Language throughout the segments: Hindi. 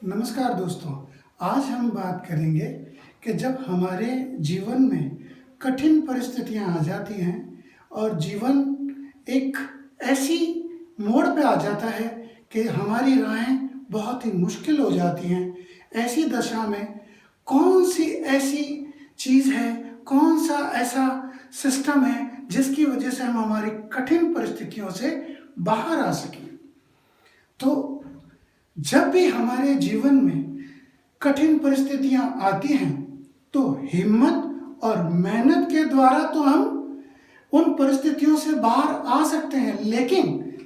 नमस्कार दोस्तों। आज हम बात करेंगे कि जब हमारे जीवन में कठिन परिस्थितियां आ जाती हैं और जीवन एक ऐसी मोड़ पे आ जाता है कि हमारी राहें बहुत ही मुश्किल हो जाती हैं। ऐसी दशा में कौन सी ऐसी चीज़ है, कौन सा ऐसा सिस्टम है जिसकी वजह से हम हमारी कठिन परिस्थितियों से बाहर आ सकें। तो जब भी हमारे जीवन में कठिन परिस्थितियां आती हैं तो हिम्मत और मेहनत के द्वारा तो हम उन परिस्थितियों से बाहर आ सकते हैं, लेकिन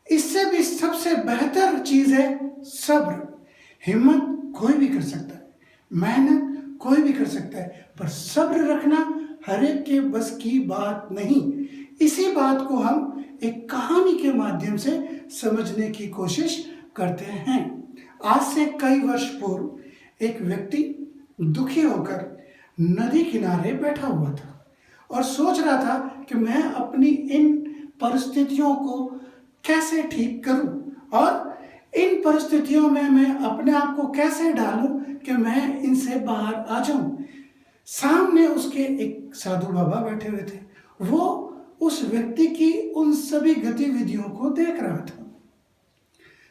इससे भी सबसे बेहतर चीज़ है सब्र। हिम्मत कोई भी कर सकता है, मेहनत कोई भी कर सकता है, पर सब्र रखना हर एक के बस की बात नहीं। इसी बात को हम एक कहानी के माध्यम से समझने की कोशिश करते हैं। आज से कई वर्ष पूर्व एक व्यक्ति दुखी होकर नदी किनारे बैठा हुआ था और सोच रहा था कि मैं अपनी इन परिस्थितियों को कैसे ठीक करूं और इन परिस्थितियों में मैं अपने आप को कैसे डालूं कि मैं इनसे बाहर आ जाऊं। सामने उसके एक साधु बाबा बैठे हुए थे। वो उस व्यक्ति की उन सभी गतिविधियों को देख रहा था।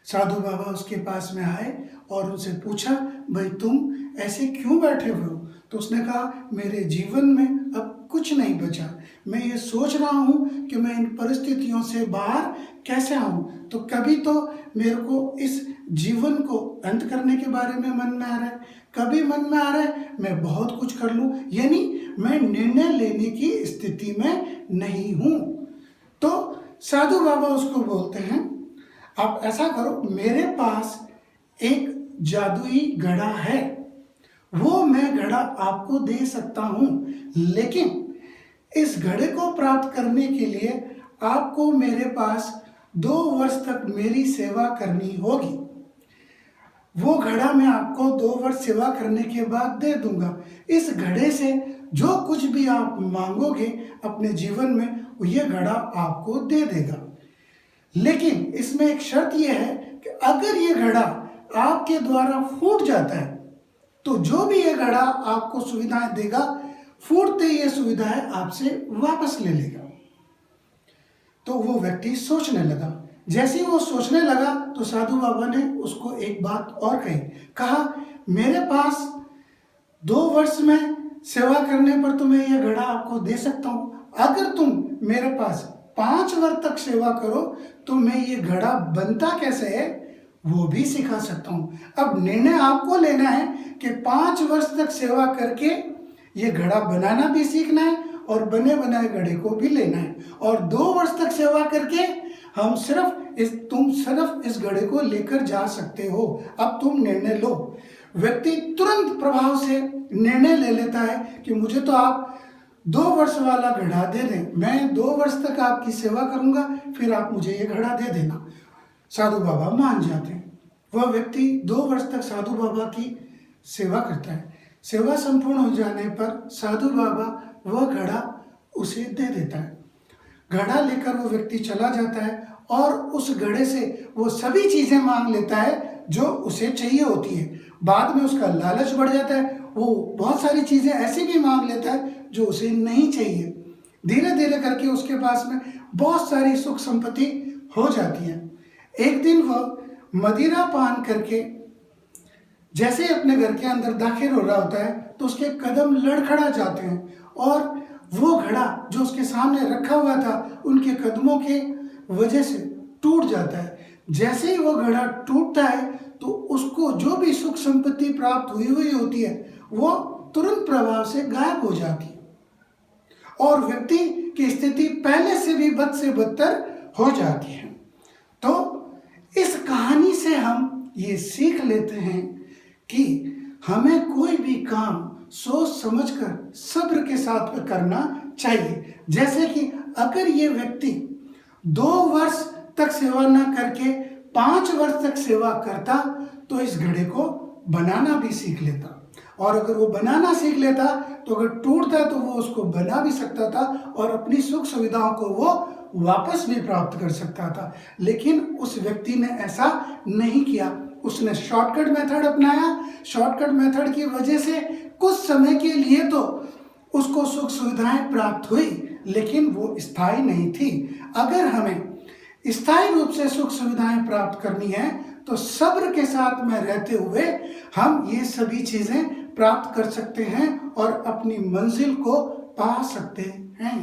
साधु बाबा उसके पास में आए और उनसे पूछा, भाई तुम ऐसे क्यों बैठे हुए हो? तो उसने कहा, मेरे जीवन में अब कुछ नहीं बचा, मैं ये सोच रहा हूँ कि मैं इन परिस्थितियों से बाहर कैसे आऊँ। तो कभी तो मेरे को इस जीवन को अंत करने के बारे में मन में आ रहा है, कभी मन में आ रहा है मैं बहुत कुछ कर लूँ, यानी मैं निर्णय लेने की स्थिति में नहीं हूँ। तो साधु बाबा उसको बोलते हैं, आप ऐसा करो, मेरे पास एक जादुई घड़ा है, वो मैं घड़ा आपको दे सकता हूं, लेकिन इस घड़े को प्राप्त करने के लिए आपको मेरे पास 2 वर्ष तक मेरी सेवा करनी होगी। वो घड़ा मैं आपको 2 वर्ष सेवा करने के बाद दे दूंगा। इस घड़े से जो कुछ भी आप मांगोगे अपने जीवन में, ये घड़ा आपको दे देगा। लेकिन इसमें एक शर्त यह है कि अगर ये घड़ा आपके द्वारा फूट जाता है तो जो भी ये घड़ा आपको सुविधाएं देगा, फूटते ये सुविधाएं आपसे वापस ले लेगा। तो वो व्यक्ति सोचने लगा। जैसे ही वो सोचने लगा तो साधु बाबा ने उसको एक बात और कही। कहा, मेरे पास 2 वर्ष में सेवा करने पर तो मैं ये घड़ा आपको दे सकता हूं, अगर तुम मेरे पास 5 वर्ष तक सेवा करो तो मैं ये घड़ा बनता कैसे है वो भी सिखा सकता हूँ। अब निर्णय आपको लेना है कि 5 वर्ष तक सेवा करके ये घड़ा बनाना भी सीखना है और बने बनाए घड़े को भी लेना है, और 2 वर्ष तक सेवा करके तुम सिर्फ इस घड़े को लेकर जा सकते हो। अब तुम निर्णय लो। व्यक्ति तुरंत प्रभाव से निर्णय ले लेता है कि मुझे तो आप 2 वर्ष वाला घड़ा दे दें, मैं 2 वर्ष तक आपकी सेवा करूंगा, फिर आप मुझे ये घड़ा दे देना। साधु बाबा मान जाते हैं। वह व्यक्ति 2 वर्ष तक साधु बाबा की सेवा करता है। सेवा संपूर्ण हो जाने पर साधु बाबा वह घड़ा उसे दे देता है। घड़ा लेकर वो व्यक्ति चला जाता है और उस घड़े से वो सभी चीजें मांग लेता है जो उसे चाहिए होती है। बाद में उसका लालच बढ़ जाता है, वो बहुत सारी चीजें ऐसी भी मांग लेता है जो उसे नहीं चाहिए। धीरे धीरे करके उसके पास में बहुत सारी सुख संपत्ति हो जाती है। एक दिन वह मदिरा पान करके जैसे ही अपने घर के अंदर दाखिल हो रहा होता है तो उसके कदम लड़खड़ा जाते हैं और वो घड़ा जो उसके सामने रखा हुआ था उनके कदमों के वजह से टूट जाता है। जैसे ही वो घड़ा टूटता है तो उसको जो भी सुख संपत्ति प्राप्त हुई होती है वो तुरंत प्रभाव से गायब हो जाती है और व्यक्ति की स्थिति पहले से भी बद से बदतर हो जाती है। तो इस कहानी से हम ये सीख लेते हैं कि हमें कोई भी काम सोच समझकर सब्र के साथ करना चाहिए। जैसे कि अगर ये व्यक्ति 2 वर्ष तक सेवा न करके 5 वर्ष तक सेवा करता तो इस घड़े को बनाना भी सीख लेता, और अगर वो बनाना सीख लेता तो अगर टूटता तो वो उसको बना भी सकता था और अपनी सुख सुविधाओं को वो वापस भी प्राप्त कर सकता था। लेकिन उस व्यक्ति ने ऐसा नहीं किया। उसने शॉर्टकट मेथड अपनाया। शॉर्टकट मेथड की वजह से कुछ समय के लिए तो उसको सुख सुविधाएं प्राप्त हुई, लेकिन वो स्थायी नहीं थी। अगर हमें स्थायी रूप से सुख सुविधाएं प्राप्त करनी है तो सब्र के साथ में रहते हुए हम ये सभी चीजें प्राप्त कर सकते हैं और अपनी मंजिल को पा सकते हैं।